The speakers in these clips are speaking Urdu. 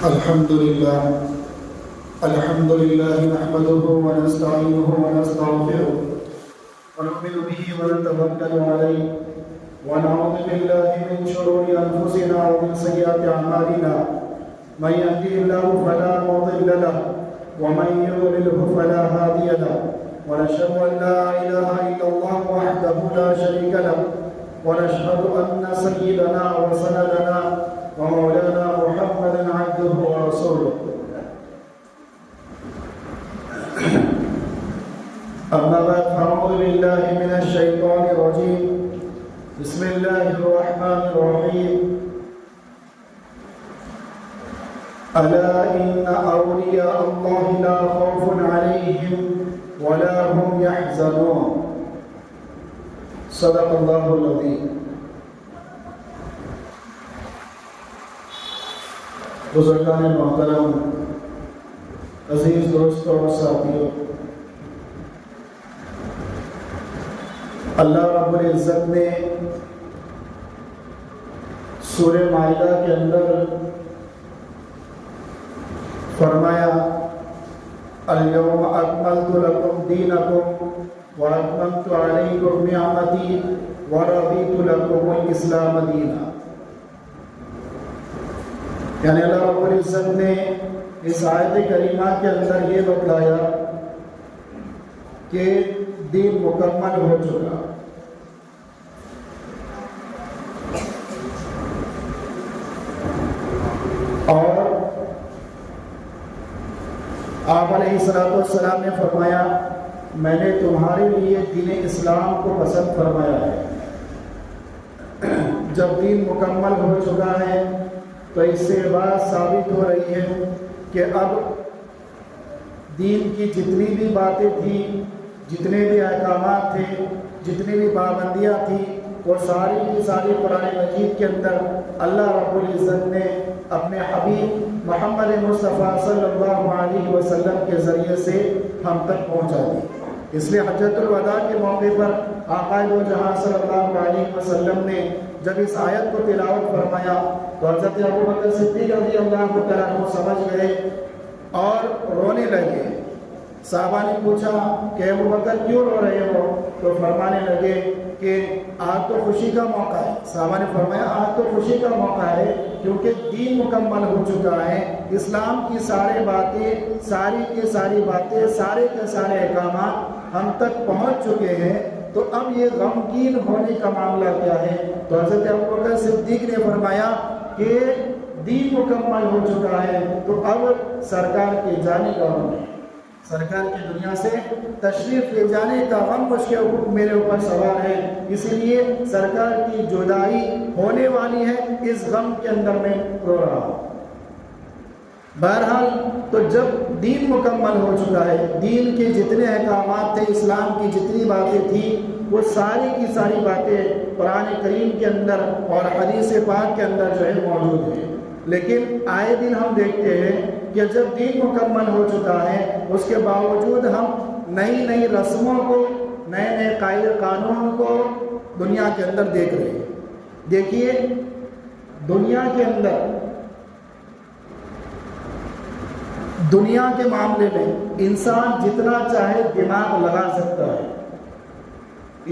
الحمد لله نحمده ونستعينه ونستغفره ونؤمن به ونتوكل عليه ونعوذ بالله من شرور أنفسنا ومن سيئات أعمالنا من يهده الله فلا مضل له ومن يضلله فلا هادي له ونشهد أن لا إله إلا الله وحده لا شريك له ونشهد أن سيدنا وسندنا ومولانا محمدا عبده ورسوله أما بعد فأعوذ بالله من الشيطان الرجيم بسم الله الرحمن الرحيم ألا إن أولياء الله لا خوف عليهم ولا هم يحزنون صدق الله العظيم. بزرگان محترم، عزیز دوستوں اور ساتھیوں، اللہ رب العزت نے سورہ مائدہ کے اندر فرمایا اليوم اکملت لکم دینکم واتممت علیکم نعمتی ورضیت لکم الاسلام دینا. یعنی اللہ رب العزت نے اس آیت کریمہ کے اندر یہ بتلایا کہ دین مکمل ہو چکا. اور آپ علیہ السلام نے فرمایا میں نے تمہارے لیے دین اسلام کو پسند فرمایا ہے. جب دین مکمل ہو چکا ہے تو اس سے بات ثابت ہو رہی ہے کہ اب دین کی جتنی بھی باتیں تھیں، جتنے بھی احکامات تھے، جتنی بھی پابندیاں تھیں، وہ ساری کی ساری قرآن مجید کے اندر اللہ رب العزت نے اپنے حبیب محمد مصطفیٰ صلی اللہ علیہ وسلم کے ذریعے سے ہم تک پہنچا دی. اس لیے حجۃ الوداع کے موقع پر آقا دو جہاں صلی اللہ علیہ وسلم نے جب اس آیت کو تلاوت فرمایا تو حضرت ابوبکر صدیق رضی اللہ تعالیٰ عنہ سمجھ گئے اور رونے لگے. صحابہ نے پوچھا کہ ابوبکر کیوں رو رہے ہو؟ تو فرمانے لگے کہ آج تو خوشی کا موقع ہے. صحابہ نے فرمایا آج تو خوشی کا موقع ہے کیونکہ دین مکمل ہو چکا ہے، اسلام کی ساری باتیں، ساری کی ساری باتیں، سارے کے سارے احکامات ہم تک پہنچ چکے ہیں. تو اب یہ غمگین ہونے کا معاملہ کیا ہے؟ تو حضرت ابوبکر صدیق نے فرمایا کہ دین مکمل ہو چکا ہے تو اب سرکار کے جانے کا غم ہے، سرکار کی دنیا سے تشریف لے جانے کا غم میرے اوپر سوار ہے. اسی لیے سرکار کی جدائی ہونے والی ہے، اس غم کے اندر میں رو رہا ہوں. بہرحال تو جب دین مکمل ہو چکا ہے، دین کے جتنے احکامات تھے، اسلام کی جتنی باتیں تھیں، وہ ساری کی ساری باتیں قرآن کریم کے اندر اور حدیث پاک کے اندر جو ہے موجود ہیں. لیکن آئے دن ہم دیکھتے ہیں کہ جب دین مکمل ہو چکا ہے اس کے باوجود ہم نئی نئی رسموں کو، نئے نئے قاعدے قانون کو دنیا کے اندر دیکھ رہے ہیں. دیکھیے دنیا کے اندر، دنیا کے معاملے میں انسان جتنا چاہے دماغ لگا سکتا ہے.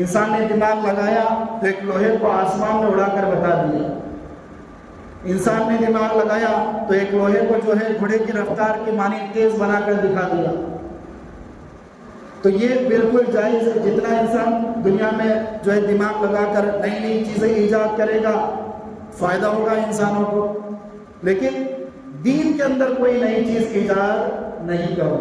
انسان نے دماغ لگایا تو ایک لوہے کو آسمان میں اڑا کر بتا دیا. انسان نے دماغ لگایا تو ایک لوہے کو جو ہے گھوڑے کی رفتار کی مانند تیز بنا کر دکھا دیا. تو یہ بالکل جائز ہے. جتنا انسان دنیا میں جو ہے دماغ لگا کر نئی نئی چیزیں ایجاد کرے گا فائدہ ہوگا انسانوں کو. لیکن دین کے اندر کوئی نئی چیز ایجاد نہیں کرو.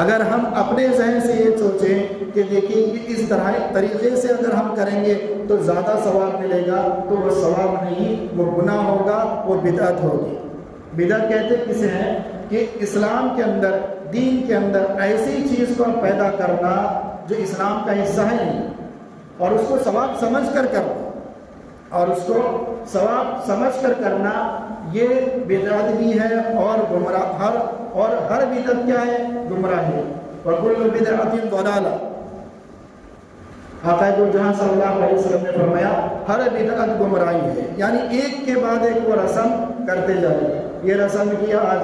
اگر ہم اپنے ذہن سے یہ سوچیں کہ دیکھیے اس طریقے سے اگر ہم کریں گے تو زیادہ ثواب ملے گا، تو وہ ثواب نہیں، وہ گناہ ہوگا، وہ بدعت ہوگی. بدعت کہتے کسے ہیں کہ اسلام کے اندر، دین کے اندر ایسی چیز کو پیدا کرنا جو اسلام کا حصہ ہے نہیں، اور اس کو ثواب سمجھ کر کرنا، اور اس کو ثواب سمجھ کر کرنا یہ بدعت بھی ہے اور گمراہ. ہر بدعت کیا ہے؟ گمراہ ہے. وَكُلُّ بِدْعَةٍ ضَلَالَةٍ. آقائد الجہاں صلی اللہ علیہ وسلم نے فرمایا ہر بدعت گمراہی ہے، یعنی ایک کے بعد ایک وہ رسم کرتے جائے گا، یہ رسم کیا آج،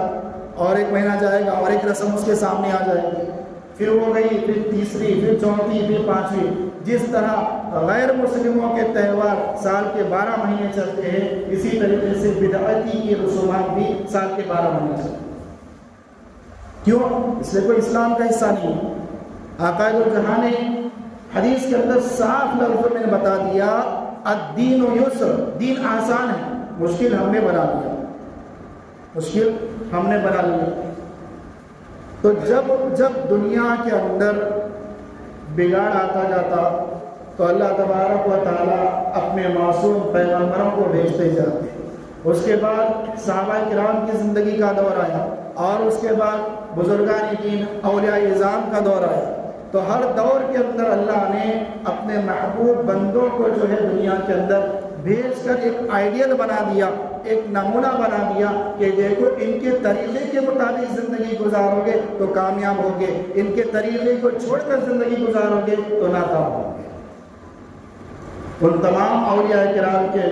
اور ایک مہینہ جائے گا اور ایک رسم اس کے سامنے آ جائے گی، پھر وہ گئی، پھر تیسری، پھر چوتھی، پھر پانچویں۔ جس طرح غیر مسلموں کے تہوار سال کے 12 مہینے چلتے ہیں، اسی طریقے سے بدعتی کی رسومات بھی سال کے 12 مہینے چلتے ہیں۔ کیوں؟ اس لیے کوئی اسلام کا حصہ نہیں ہے۔ آقائد الجہاں نے حدیث کے اندر صاف لفظوں میں بتا دیا الدین یسر، دین آسان ہے، مشکل ہم نے بنا لیا، مشکل ہم نے بنا لیا۔ تو جب دنیا کے اندر بگاڑ آتا جاتا تو اللہ تبارک و تعالیٰ اپنے معصوم پیغمبروں کو بھیجتے جاتے، اس کے بعد صحابہ کرام کی زندگی کا دور آیا، اور اس کے بعد بزرگان دین اولیاء اعظام کا دور آیا۔ تو ہر دور کے اندر اللہ نے اپنے محبوب بندوں کو جو ہے دنیا کے اندر بھیج کر ایک آئیڈیل بنا دیا، ایک نمونہ بنا دیا کہ دیکھو ان کے طریقے کے مطابق زندگی گزارو گے تو کامیاب ہوگے، ان کے طریقے کو چھوڑ کر زندگی گزارو گے تو ناکام ہوگے۔ ان تمام اولیاء کرام کے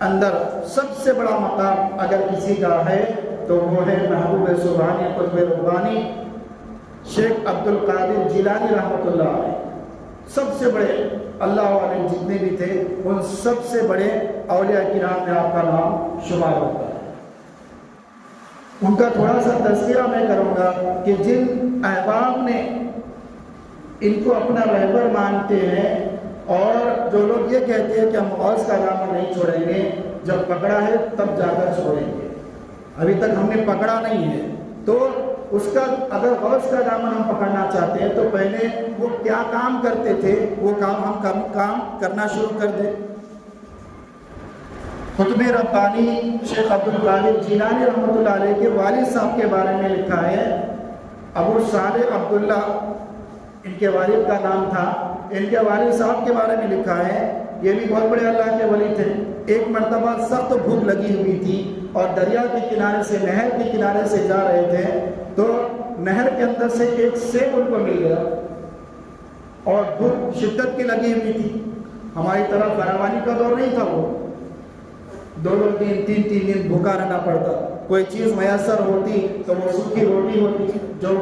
اندر سب سے بڑا مقام اگر کسی کا ہے تو وہ ہے محبوب سبحانی قطب ربانی شیخ عبد القادر جیلانی رحمۃ اللہ علیہ۔ سب سے بڑے اللہ والے جتنے بھی تھے ان سب سے بڑے اولیاء کرام میں آپ کا نام شمار ہوتا ہے۔ ان کا تھوڑا سا تذکرہ میں کروں گا کہ جن احباب نے ان کو اپنا رہبر مانتے ہیں اور جو لوگ یہ کہتے ہیں کہ ہم غوث کا دامن نہیں چھوڑیں گے، جب پکڑا ہے تب جا کر چھوڑیں گے، ابھی تک ہم نے پکڑا نہیں ہے، تو اس کا اگر غوث کا دامن ہم پکڑنا چاہتے ہیں تو پہلے وہ کیا کام کرتے تھے وہ کام ہم کرنا شروع کر دیں۔ قطب ربانی شیخ عبد القادر جیلانی رحمۃ اللہ علیہ کے والد صاحب کے بارے میں لکھا ہے، ابو صالح عبداللہ ان کے والد کا نام تھا، ان کے والد صاحب کے بارے میں لکھا ہے یہ بھی بہت بڑے اللہ کے ولی تھے۔ ایک مرتبہ سخت بھوک لگی ہوئی تھی اور دریا کے کنارے سے نہر کے کنارے سے جا رہے تھے تو نہر کے اندر سے ایک سیب ان کو مل گیا اور بھوک شدت کی لگی ہوئی تھی۔ ہماری طرح فراوانی کا دور نہیں تھا، وہ 2 دن 3 دن بھوکا رہنا پڑتا، کوئی چیز میسر ہوتی تو وہ سوکھی روٹی ہوتی جو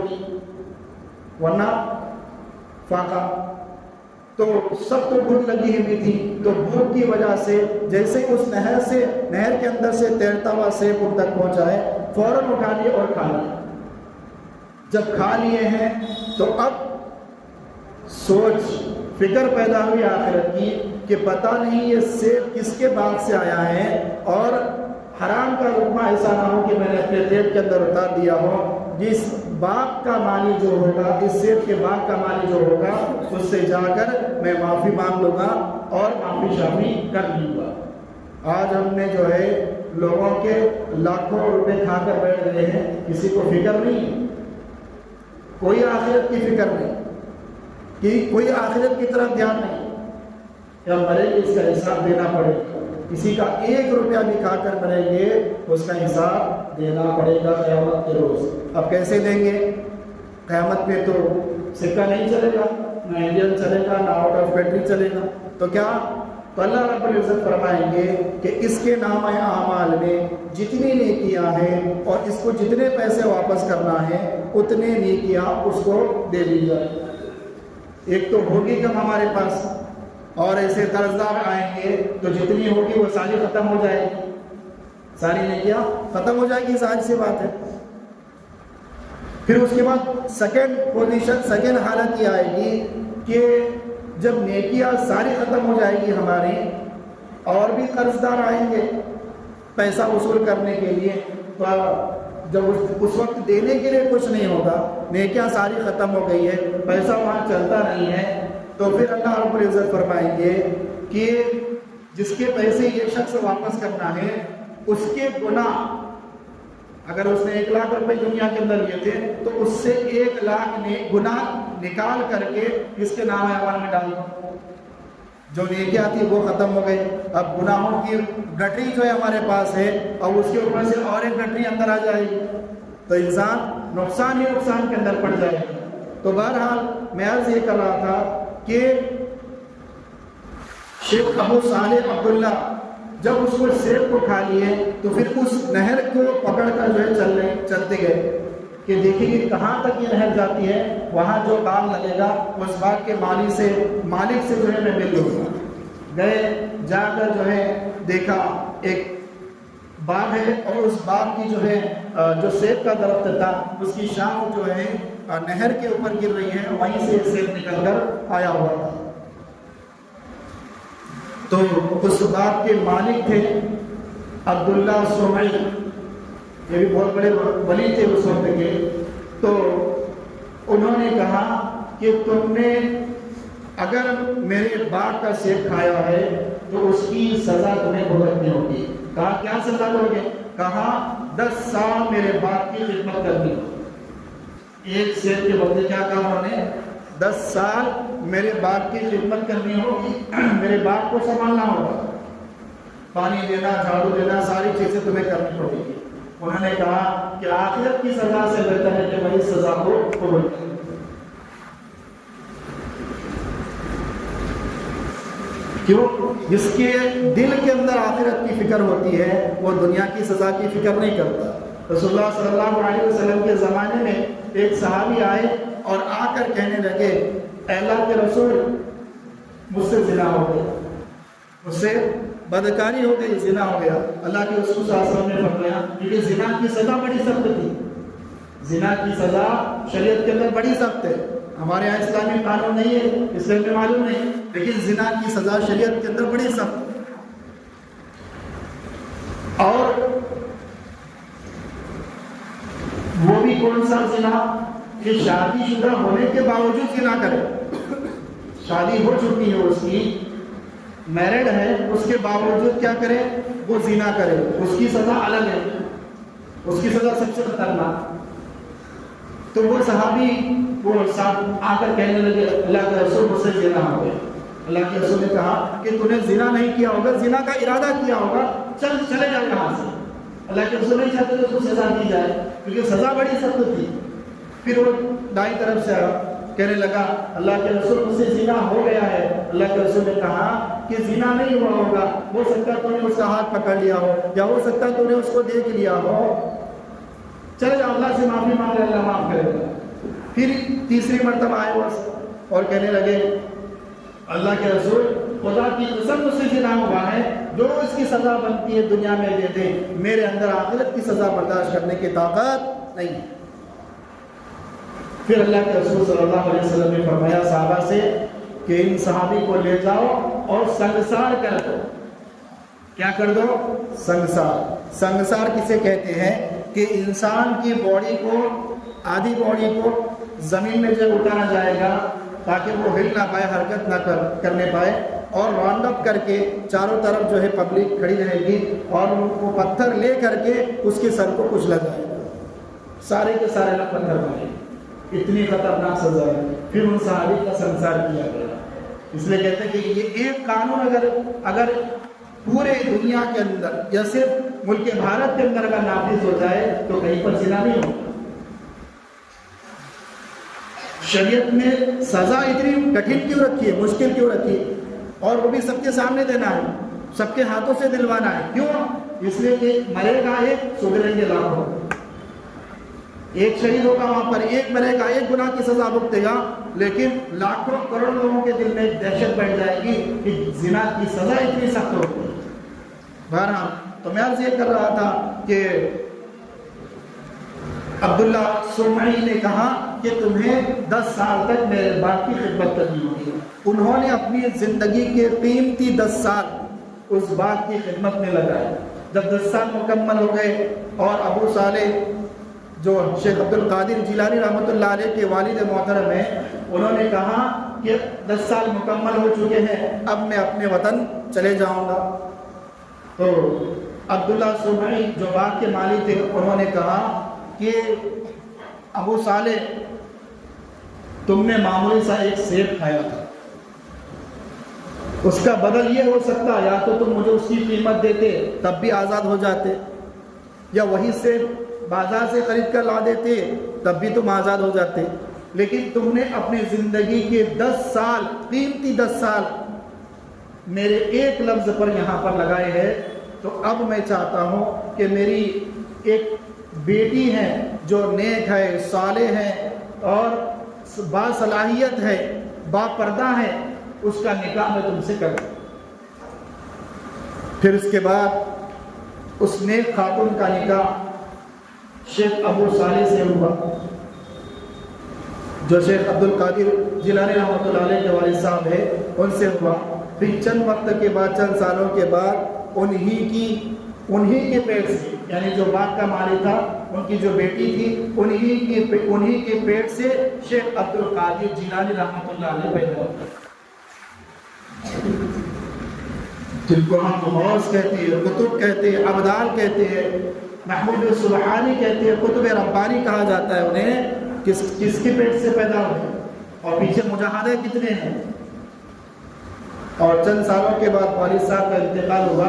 ورنہ فاقہ۔ تو سب کو بھوک لگی ہوئی تھی، تو بھوک کی وجہ سے جیسے اس نہر کے اندر سے تیرتا ہوا سیب ان تک پہنچا ہے، فوراً اٹھا لیے اور کھا لیا۔ جب کھا لیے ہیں تو اب سوچ فکر پیدا ہوئی آخرت کی کہ پتہ نہیں یہ سیب کس کے باغ سے آیا ہے اور حرام کا لقمہ ایسا نہ ہو کہ میں نے اپنے پیٹ کے اندر اتار دیا ہو۔ جس باغ کا مالی جو ہوگا، اس سیب کے باغ کا مالی جو ہوگا، اس سے جا کر میں معافی مانگ لوں گا اور معافی شافی کر لوں گا۔ آج ہم نے جو ہے لوگوں کے لاکھوں روپے کھا کر بیٹھ گئے ہیں، کسی کو فکر نہیں، کوئی آخرت کی فکر نہیں، کہ کوئی آخرت کی طرف دھیان نہیں کہ ہم مریں گے اس کا حساب دینا پڑے گا۔ کسی کا 1 روپیہ بھی کھا کر مریں گے اس کا حساب دینا پڑے گا قیامت کے روز۔ اب کیسے دیں گے؟ قیامت میں تو سکہ نہیں چلے گا، نہ انڈین چلے گا، نہ آؤٹ آف کنٹری چلے گا، تو کیا؟ تو اللہ رب العزت فرمائیں گے کہ اس کے نامہ اعمال میں جتنی نیکیاں ہیں اور اس کو جتنے پیسے واپس کرنا ہے اتنے نیکیاں اس کو دے دی جائے۔ ایک تو ہوگی کم ہمارے پاس، اور ایسے قرضدار آئیں گے تو جتنی ہوگی وہ ساری ختم ہو جائے گی، ساری نیکیاں ختم ہو جائے گی، ظاہر سی بات ہے۔ پھر اس کے بعد سیکنڈ حالت یہ آئے گی کہ جب نیکیاں ساری ختم ہو جائے گی ہماری، اور بھی قرضدار آئیں گے پیسہ وصول کرنے کے لیے، تو جب اس وقت دینے کے لیے کچھ نہیں ہوگا، نیکیاں ساری ختم ہو گئی ہے، پیسہ وہاں چلتا نہیں ہے، تو پھر اللہ رب العزت فرمائیں گے کہ جس کے پیسے یہ شخص واپس کرنا ہے اس کے گناہ، اگر اس نے 1 لاکھ روپے دنیا کے اندر لیے تھے تو اس سے 1 لاکھ نے گناہ نکال کر کے اس کے نام اعمال میں ڈال دو۔ جو نیکیاں تھی وہ ختم ہو گئی، اب گناہوں کی گٹری جو ہے ہمارے پاس ہے اور اس کے اوپر سے اور ایک گٹری اندر آ جائے گی، تو انسان نقصان ہی نقصان کے اندر پڑ جائے گا۔ تو بہرحال میں عرض یہ کر رہا تھا کہ شیخ ابو صالح عبداللہ جب اس کو سیب کو کھا لیے تو پھر اس نہر کو پکڑ کر جو ہے چلتے گئے کہ دیکھیں کہ کہاں تک یہ نہر جاتی ہے، وہاں جو باغ لگے گا اس باغ کے مالک سے جو ہے میں مل لوں گا۔ گئے، جا کر جو ہے دیکھا ایک باغ ہے، اور اس باغ کی جو ہے جو سیب کا درخت تھا اس کی شاخ جو ہے نہر کے اوپر گر رہی ہے، وہیں سے سیب نکل کر آیا ہوا تھا۔ تو اس باغ کے مالک تھے عبداللہ سمعی، یہ بھی بہت بڑے ولی تھے اس وقت کے۔ تو انہوں نے کہا کہ تم نے اگر میرے باغ کا سیب کھایا ہے تو اس کی سزا تمہیں بھگتنی ہوگی۔ کہا کیا سزا دو گے؟ کہا 10 سال میرے باغ کی خدمت کرنی ہوگی۔ ایک سیب کے بدلے کیا کہا انہوں نے؟ 10 سال میرے باغ کی خدمت کرنی ہوگی، میرے باغ کو سنبھالنا ہوگا، پانی دینا، جھاڑو دینا، ساری چیزیں تمہیں کرنی پڑے گی۔ انہوں نے کہا کہ آخرت کی سزا سے بہتر ہے کہ میں اس سزا کو قبول کروں۔ کیوں؟ جس کے دل کے اندر آخرت کی فکر ہوتی ہے وہ دنیا کی سزا کی فکر نہیں کرتا۔ رسول اللہ صلی اللہ علیہ وسلم کے زمانے میں ایک صحابی آئے اور آ کر کہنے لگے، اے اللہ کے رسول، مجھ سے زنا ہو گیا، مجھ سے بدکاری ہو گئی، زنا ہو گیا۔ اللہ کے رسول صلی اللہ علیہ وسلم نے فرمایا کیونکہ زنا کی سزا بڑی سخت تھی، زنا کی سزا شریعت کے اندر بڑی سخت ہے۔ ہمارے یہاں اسلامی قانون نہیں ہے، اسلام میں معلوم نہیں، لیکن زنا کی سزا شریعت کے اندر بڑی سخت ہے۔ اور وہ بھی کون سا زنا کہ شادی شدہ ہونے کے باوجود زنا کرے، شادی ہو چکی ہے اس کی، میرڈ ہے، اس کے باوجود کیا کرے؟ وہ زنا کرے، اس کی سزا الگ ہے، اس کی سزا سب سے خطرناک۔ تو وہ صحابی وہ ساتھ آ کر کہنے لگے، اللہ کے رسول مجھ سے زنا ہو گیا۔ اللہ کے رسول نے کہا کہ تو نے زنا نہیں کیا ہوگا، زنا کا ارادہ کیا ہوگا، چلے جاؤ یہاں سے۔ اللہ کے رسول نہیں چاہتے کہ اس کو سزا دی جائے کیونکہ سزا بڑی سخت تھی۔ پھر وہ دائیں طرف سے کہنے لگا، اللہ کے رسول مجھ سے زنا ہو گیا ہے۔ اللہ کے رسول نے کہا کہ زنا نہیں ہوا ہوگا، ہو سکتا تو نے اس کا ہاتھ پکڑ لیا ہو، یا ہو سکتا تو نے اس کو دیکھ لیا ہو، چلے جاؤ، اللہ سے معافی مانگ لے، اللہ معاف کرے گا۔ پھر تیسری مرتبہ آئے وہ اور کہنے لگے، اللہ کے رسول خدا کی قسم مجھ سے زنا ہوا ہے، جو اس کی سزا بنتی ہے دنیا میں دے دے، میرے اندر آخرت کی سزا برداشت کرنے کی طاقت نہیں ہے۔ پھر اللہ کے رسول صلی اللہ علیہ وسلم نے فرمایا صحابہ سے کہ ان صحابی کو لے جاؤ اور سنگسار کر دو۔ کیا کر دو؟ سنگسار۔ سنگسار کسے کہتے ہیں کہ انسان کی باڈی کو، آدھی باڈی کو زمین میں جب اٹھانا جائے گا تاکہ وہ ہل نہ پائے، حرکت نہ کرنے پائے، اور راؤنڈ اپ کر کے چاروں طرف جو ہے پبلک کھڑی رہے گی اور وہ پتھر لے کر کے اس کے سر کو کچھ لگائے گا، سارے کے سارے لوگ پتھر مارے، اتنی خطرناک سزا ہے۔ پھر ان صحابی کا سنسار کیا گیا۔ اس لیے کہتے ہیں کہ یہ ایک قانون اگر پورے دنیا کے اندر یا صرف ملک بھارت کے اندر اگر نافذ ہو جائے تو کہیں پر زنا نہیں ہوگا۔ شریعت میں سزا اتنی کٹھن کیوں رکھی ہے، مشکل کیوں رکھی ہے، اور وہ بھی سب کے سامنے دینا ہے، سب کے ہاتھوں سے دلوانا ہے؟ کیوں؟ اس لیے کہ مرے گا ایک، سدھریں گے لاکھوں، ایک شہید ہوگا وہاں پر، ایک مرے گا، ایک گناہ کی سزا بھگتے گا، لیکن لاکھوں کروڑوں لوگوں کے دل میں دہشت بیٹھ جائے گی کہ زنا کی سزا اتنی سخت ہوتی ہے۔ بہرحال تو میں عرض یہ کر رہا تھا کہ عبداللہ سمعی نے کہا کہ تمہیں 10 سال تک میرے باپ کی خدمت کرنی ہوگی۔ انہوں نے اپنی زندگی کے قیمتی 10 سال اس باپ کی خدمت میں لگائے۔ جب 10 سال مکمل ہو گئے اور ابو صالح جو شیخ عبد القادر جیلانی رحمۃ اللہ علیہ کے والد محترم ہیں، انہوں نے کہا کہ 10 سال مکمل ہو چکے ہیں، اب میں اپنے وطن چلے جاؤں گا۔ تو عبداللہ سمعی جو باغ کے مالک تھے، انہوں نے کہا کہ ابو صالح تم نے معمولی سا ایک سیب کھایا تھا، اس کا بدل یہ ہو سکتا یا تو تم مجھے اس کی قیمت دیتے تب بھی آزاد ہو جاتے، یا وہی سیب بازار سے خرید کر لا دیتے تب بھی تم آزاد ہو جاتے، لیکن تم نے اپنی زندگی کے 10 سال، قیمتی 10 سال میرے ایک لفظ پر یہاں پر لگائے ہیں، تو اب میں چاہتا ہوں کہ میری ایک بیٹی ہے جو نیک ہے، صالح ہے اور باصلاحیت ہے، با پردہ ہے، اس کا نکاح میں تم سے کروں۔ پھر اس کے بعد اس نیک خاتون کا نکاح شیخ ابو صالح سے ہوا، جو شیخ عبد القادر جیلانی رحمۃ اللہ علیہ کے والد صاحب ہے، ان سے ہوا۔ پھر چند وقت کے بعد، چند سالوں کے بعد انہی کے پیٹ سے، یعنی جو باپ کا مالک تھا، ان کی جو بیٹی تھی، انہی کے پیٹ سے شیخ عبد القادر جیلانی رحمۃ اللہ علیہ پیدا ہوئے، جن کو ہم غوث کہتے ہیں، قطب کہتے ہیں، ابدال کہتے ہیں، محمود سبحانی کہتے ہیں، قطب ربانی کہا جاتا ہے انہیں۔ کس کے پیٹ سے پیدا ہوئے اور پیچھے مجاہدے کتنے ہیں۔ اور چند سالوں کے بعد والد صاحب کا انتقال ہوا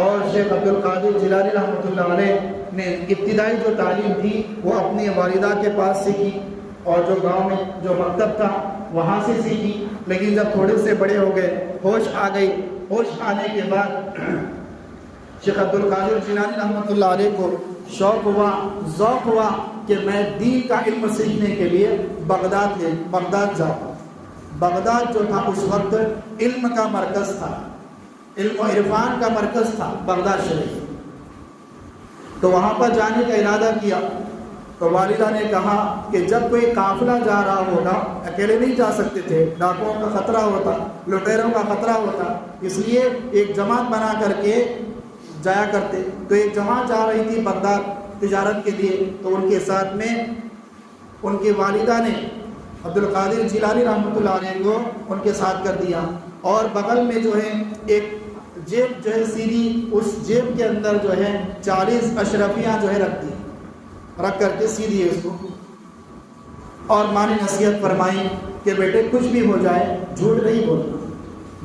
اور شیخ عبد القادر جیلانی رحمۃ اللہ علیہ نے ابتدائی جو تعلیم تھی وہ اپنی والدہ کے پاس سیکھی، اور جو گاؤں میں جو مکتب تھا وہاں سے سیکھی۔ لیکن جب تھوڑے سے بڑے ہو گئے، ہوش آ گئی، ہوش آنے کے بعد شیخ عبد القادر جیلانی رحمۃ اللہ علیہ کو شوق ہوا، ذوق ہوا کہ میں دین کا علم سیکھنے کے لیے بغداد جاؤں۔ بغداد جو تھا اس وقت علم کا مرکز تھا، علم و عرفان کا مرکز تھا بغداد شریف۔ تو وہاں پر جانے کا ارادہ کیا، تو والدہ نے کہا کہ جب کوئی قافلہ جا رہا ہوگا، اکیلے نہیں جا سکتے تھے، ڈاکوؤں کا خطرہ ہوتا، لٹیروں کا خطرہ ہوتا، اس لیے ایک جماعت بنا کر کے جایا کرتے۔ تو ایک جماعت جا رہی تھی بغداد تجارت کے لیے، تو ان کے ساتھ میں ان کی والدہ نے عبد القادر جیلانی رحمۃ اللہ علیہ کو ان کے ساتھ کر دیا، اور بغل میں جو ہے ایک جیب جو ہے سیدھی، اس جیب کے اندر جو ہے 40 اشرفیاں جو ہے رکھ کر کے سیدھی ہے اس کو، اور ماں نے نصیحت فرمائی کہ بیٹے کچھ بھی ہو جائے جھوٹ نہیں بولنا۔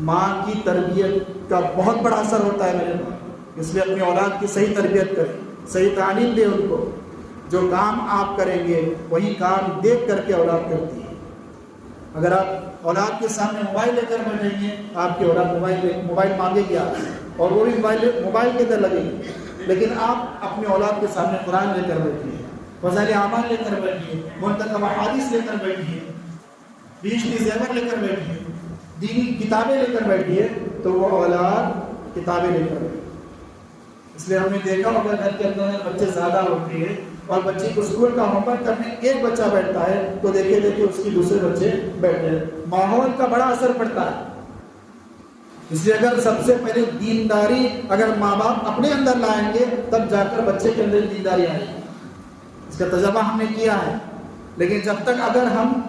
ماں کی تربیت کا بہت بڑا اثر ہوتا ہے میرے پاس، اس لیے اپنی اولاد کی صحیح تربیت کریں، صحیح تعلیم دیں ان کو۔ جو کام آپ کریں گے وہی کام دیکھ کر کے اولاد کرتی ہے۔ اگر آپ اولاد کے سامنے موبائل لے کر بیٹھیں گے، آپ کی اولاد موبائل مانگے گی آپ سے، اور وہ بھی موبائل کے اندر لگے گی۔ لیکن آپ اپنے اولاد کے سامنے قرآن لے کر بیٹھیے، فضائل اعمال لے کر بیٹھیے، منتخب احادیث لے کر بیٹھیے، بیشتی زیور لے کر بیٹھیے، دینی کتابیں لے کر بیٹھیے، تو وہ اولاد کتابیں لے کر بیٹھیے۔ اس لیے ہم نے دیکھا ہوگا گھر کے اندر بچے زیادہ ہوتے ہیں اور بچے کو اسکول کا ہوم ورک کرنے ایک بچہ بیٹھتا ہے تو دیکھے اس کی دوسرے بچے بیٹھتے ہیں، ماحول کا بڑا اثر پڑتا ہے۔ اس لیے اگر سب سے پہلے دینداری اگر ماں باپ اپنے اندر لائیں گے تب جا کر بچے کے اندر دینداری آئے گی۔ اس کا تجربہ ہم نے کیا ہے۔ لیکن جب تک اگر ہم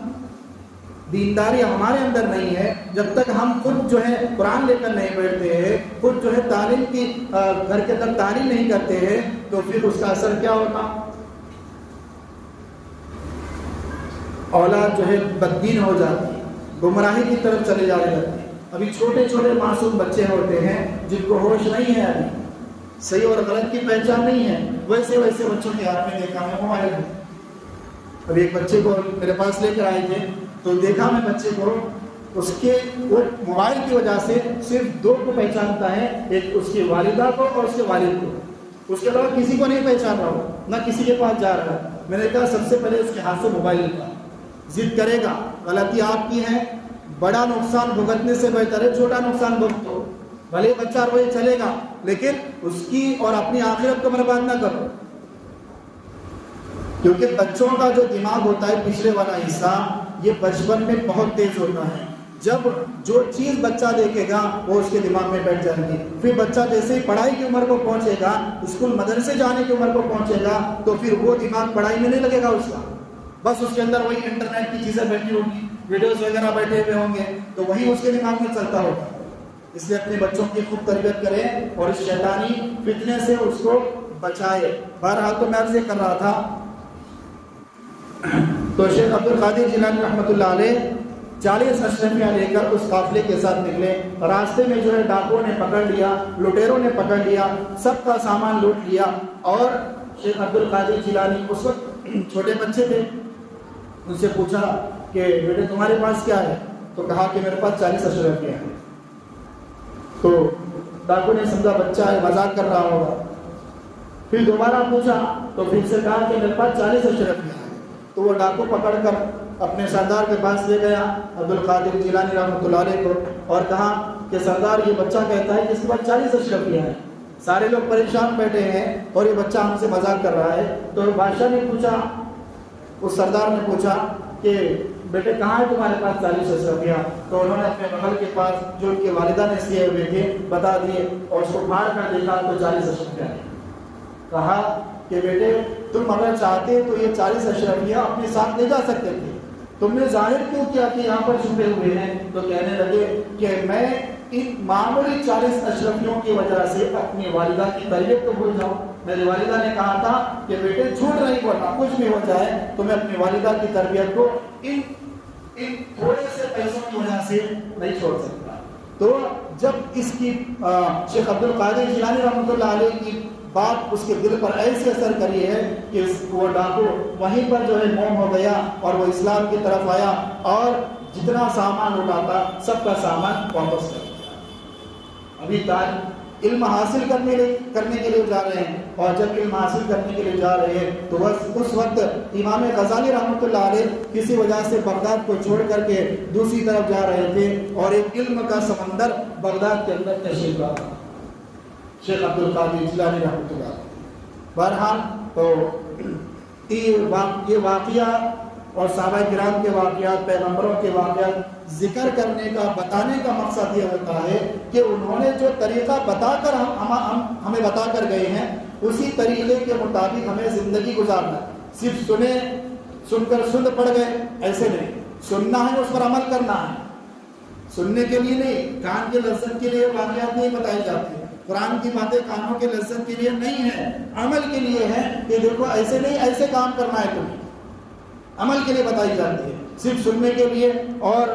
دینداری ہمارے اندر نہیں ہے، جب تک ہم خود جو ہے قرآن لے کر نہیں بیٹھتے ہیں، خود جو ہے تعلیم کی گھر کے اندر تعلیم نہیں کرتے ہیں، تو پھر اس کا اثر کیا ہوتا؟ اولاد جو ہے بددین ہو جاتی ہے، گمراہی کی طرف چلے جانے لگتی ہے۔ ابھی چھوٹے چھوٹے معصوم بچے ہوتے ہیں جن کو ہوش نہیں ہے، ابھی صحیح اور غلط کی پہچان نہیں ہے، ویسے بچوں کے ہاتھ میں دیکھا میں موبائل ہے۔ ابھی ایک بچے کو میرے پاس لے کر آئے تھے تو دیکھا میں بچے کو، اس کے وہ موبائل کی وجہ سے صرف دو کو پہچانتا ہے، ایک اس کی والدہ کو اور اس کے والد کو، اس کے علاوہ کسی کو نہیں پہچان رہا ہو، نہ کسی کے پاس جا رہا ہے۔ میں نے کہا سب سے پہلے اس کے ہاتھ سے موبائل نکالا، ضد کرے گا، غلطی آپ کی ہے، بڑا نقصان بھگتنے سے بہتر ہے چھوٹا نقصان بھگتو، بھلے بچہ روئے چلے گا لیکن اس کی اور اپنی آخرت کو برباد نہ کرو۔ کیونکہ بچوں کا جو دماغ ہوتا ہے پچھلے والا حصہ، یہ بچپن میں بہت تیز ہوتا ہے۔ جب جو چیز بچہ دیکھے گا وہ اس کے دماغ میں بیٹھ جائے گی، پھر بچہ جیسے ہی پڑھائی کی عمر کو پہنچے گا، اسکول مدرسے جانے کی عمر کو پہنچے گا، تو پھر وہ دماغ پڑھائی میں نہیں لگے گا اس کا، بس اس کے اندر وہی انٹرنیٹ کی چیزیں بیٹھی ہوں گی، ویڈیوز وغیرہ بیٹھے ہوئے ہوں گے، تو وہی اس کے دماغ میں چلتا ہوگا۔ اس لیے اپنے بچوں کی خوب تربیت کریں اور اس شیطانی فتنے سے اس کو بچائے۔ بہرحال تو میں عرض یہ کر رہا تھا، تو شیخ عبد القادر جیلانی رحمۃ اللہ علیہ 40 اشرفیاں لے کر اس قافلے کے ساتھ نکلے۔ راستے میں جو ہے ڈاکوؤں نے پکڑ لیا، لٹیروں نے پکڑ لیا، سب کا سامان لوٹ لیا، اور شیخ عبد القادر جیلانی اس وقت چھوٹے بچے تھے، ان سے پوچھا کہ بیٹے تمہارے پاس کیا ہے؟ تو کہا کہ میرے پاس 40 اشرفیاں ہیں۔ تو ڈاکو نے سمجھا بچہ ہے، مذاق کر رہا ہوگا. پھر دوبارہ پوچھا تو پھر سے کہا کہ میرے پاس 40 اشرفیاں ہیں. تو وہ ڈاکو پکڑ کر اپنے سردار کے پاس لے گیا عبدالقادر جیلانی رحمۃ اللہ علیہ کو اور کہا کہ سردار یہ بچہ کہتا ہے کہ اس کے پاس 40 اشرفیاں ہیں، سارے لوگ پریشان بیٹھے ہیں اور یہ بچہ ہم سے مذاق کر رہا ہے. تو بادشاہ نے پوچھا، اس سردار نے پوچھا کہ بیٹے کہاں ہے تمہارے پاس 40 اشرفیاں؟ تو انہوں نے اپنے بغل کے پاس جو ان کی والدہ نے سیے ہوئے تھے بتا دیے اور اس کو پھاڑ کر دیکھا تو 40 اشرفیاں ہیں. کہا کہ بیٹے تم اگر چاہتے تو یہ 40 اشرفیاں اپنے ساتھ لے جا سکتے تھے، تم نے ظاہر کیوں کیا کہ یہاں پر چھپے ہوئے ہیں؟ تو کہنے لگے کہ میں ان معمولی 40 اشرفیوں کی وجہ سے اپنی والدہ کی تربیت کو بھول جاؤں. میری والدہ نے کہا تھا کہ بیٹے جھوٹ نہیں بولنا، کچھ بھی ہو جائے تو میں اپنی والدہ کی تربیت کو ان تھوڑے سے پیسوں کی وجہ سے نہیں چھوڑ سکتا. تو جب اس کی شیخ عبدالقادر جیلانی رحمۃ اللہ علیہ کی بات اس کے دل پر ایسے اثر کری ہے کہ وہ ڈاکو وہیں پر جو ہے موم ہو گیا اور وہ اسلام کی طرف آیا اور جتنا سامان اٹھاتا سب کا سامان واپس کر دیا. ابھی تک علم حاصل کرنے کے لیے جا رہے ہیں اور جب علم حاصل کرنے کے لیے جا رہے ہیں تو اس وقت امام غزالی رحمۃ اللہ علیہ کسی وجہ سے بغداد کو چھوڑ کر کے دوسری طرف جا رہے تھے اور ایک علم کا سمندر بغداد کے اندر تشریف لا رہا شیخ عبدالقادر جیلانی رحمۃ اللہ علیہ. بہرحال تو یہ واقعہ اور صحابہ کرام کے واقعات، پیغمبروں کے واقعات ذکر کرنے کا، بتانے کا مقصد یہ ہوتا ہے کہ انہوں نے جو طریقہ بتا کر ہمیں بتا کر گئے ہیں اسی طریقے کے مطابق ہمیں زندگی گزارنا. صرف سن کر سن پڑ گئے ایسے نہیں، سننا ہے اس پر عمل کرنا ہے. سننے کے لیے نہیں، کان کے لذت کے لیے واقعات نہیں بتائی جاتی، قرآن کی باتیں کانوں کے لذت کے لیے نہیں ہے، عمل کے لیے ہے کہ دیکھو ایسے نہیں ایسے کام کرنا ہے تمہیں، عمل کے لیے بتائی جاتی ہے. صرف سننے کے لیے اور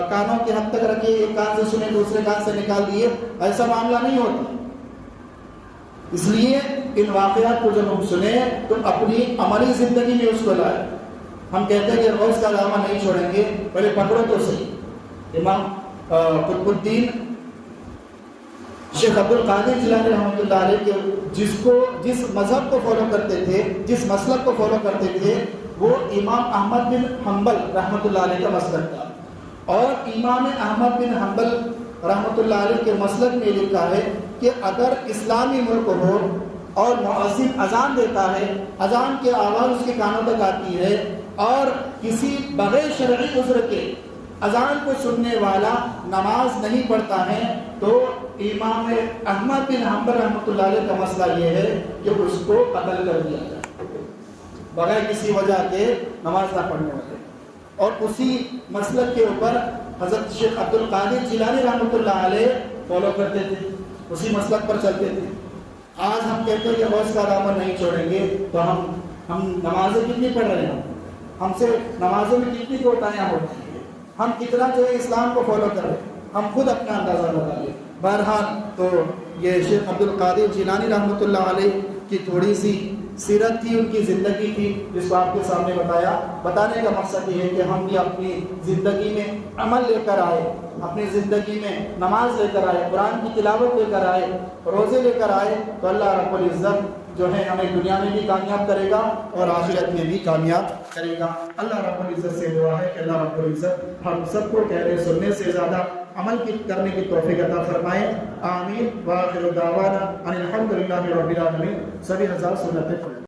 کانوں کے حد تک رکھے، ایک کان سے سنے دوسرے کان سے نکال دیے، ایسا معاملہ نہیں ہوتا. اس لیے ان واقعات کو جب ہم سنیں تو اپنی عملی زندگی میں اس کو لائیں. ہم کہتے ہیں کہ غوث کا دامن نہیں چھوڑیں گے، پہلے پکڑو تو صحیح. امام قطب الدین شیخ عبدالقادر جیلانی رحمۃ اللہ علیہ کے جس مذہب کو فالو کرتے تھے، جس مسلک کو فالو کرتے تھے، وہ امام احمد بن حنبل رحمۃ اللہ علیہ کا مسلک تھا. اور امام احمد بن حنبل رحمۃ اللہ علیہ کے مسلک میں لکھا ہے کہ اگر اسلامی ملک ہو اور مؤذن اذان دیتا ہے، اذان کی آواز اس کے کانوں تک آتی ہے اور کسی بغیر شرعی عذر کے اذان کو سننے والا نماز نہیں پڑھتا ہے تو امام احمد بن حنبل رحمۃ اللہ علیہ کا مسئلہ یہ ہے کہ اس کو قتل کر دیا جائے بغیر کسی وجہ کے نماز نہ پڑھنے والے. اور اسی مسلک کے اوپر حضرت شیخ عبدالقادر جیلانی رحمۃ اللہ علیہ فالو کرتے تھے، اسی مسلک پر چلتے تھے. آج ہم کہتے ہیں کہ غوث کا دامن نہیں چھوڑیں گے تو ہم نمازیں کتنی پڑھ رہے ہیں، ہم سے نمازوں میں کتنی کوتاہیاں ہوتی ہیں، ہم کتنا جو ہے اسلام کو فالو کر رہے ہیں، ہم خود اپنا اندازہ لگا لیں. بہرحال تو یہ شیخ عبدالقادر جیلانی رحمۃ اللہ علیہ کی تھوڑی سی سیرت تھی، ان کی زندگی تھی جس کو آپ کے سامنے بتایا. بتانے کا مقصد یہ ہے کہ ہم بھی اپنی زندگی میں عمل لے کر آئے، اپنی زندگی میں نماز لے کر آئے، قرآن کی تلاوت لے کر آئے، روزے لے کر آئے تو اللہ رب العزت جو ہے ہمیں دنیا میں بھی کامیاب کرے گا اور آخرت میں بھی کامیاب کرے گا. اللہ رب العزت سے دعا ہے کہ اللہ رب العزت ہم سب کو کہنے سننے سے زیادہ عمل کرنے کی توفیق عطا فرمائے. آمین. وآخر دعوانا ان الحمد للہ رب العالمین. سبھی 1000 سنتیں پڑھیں.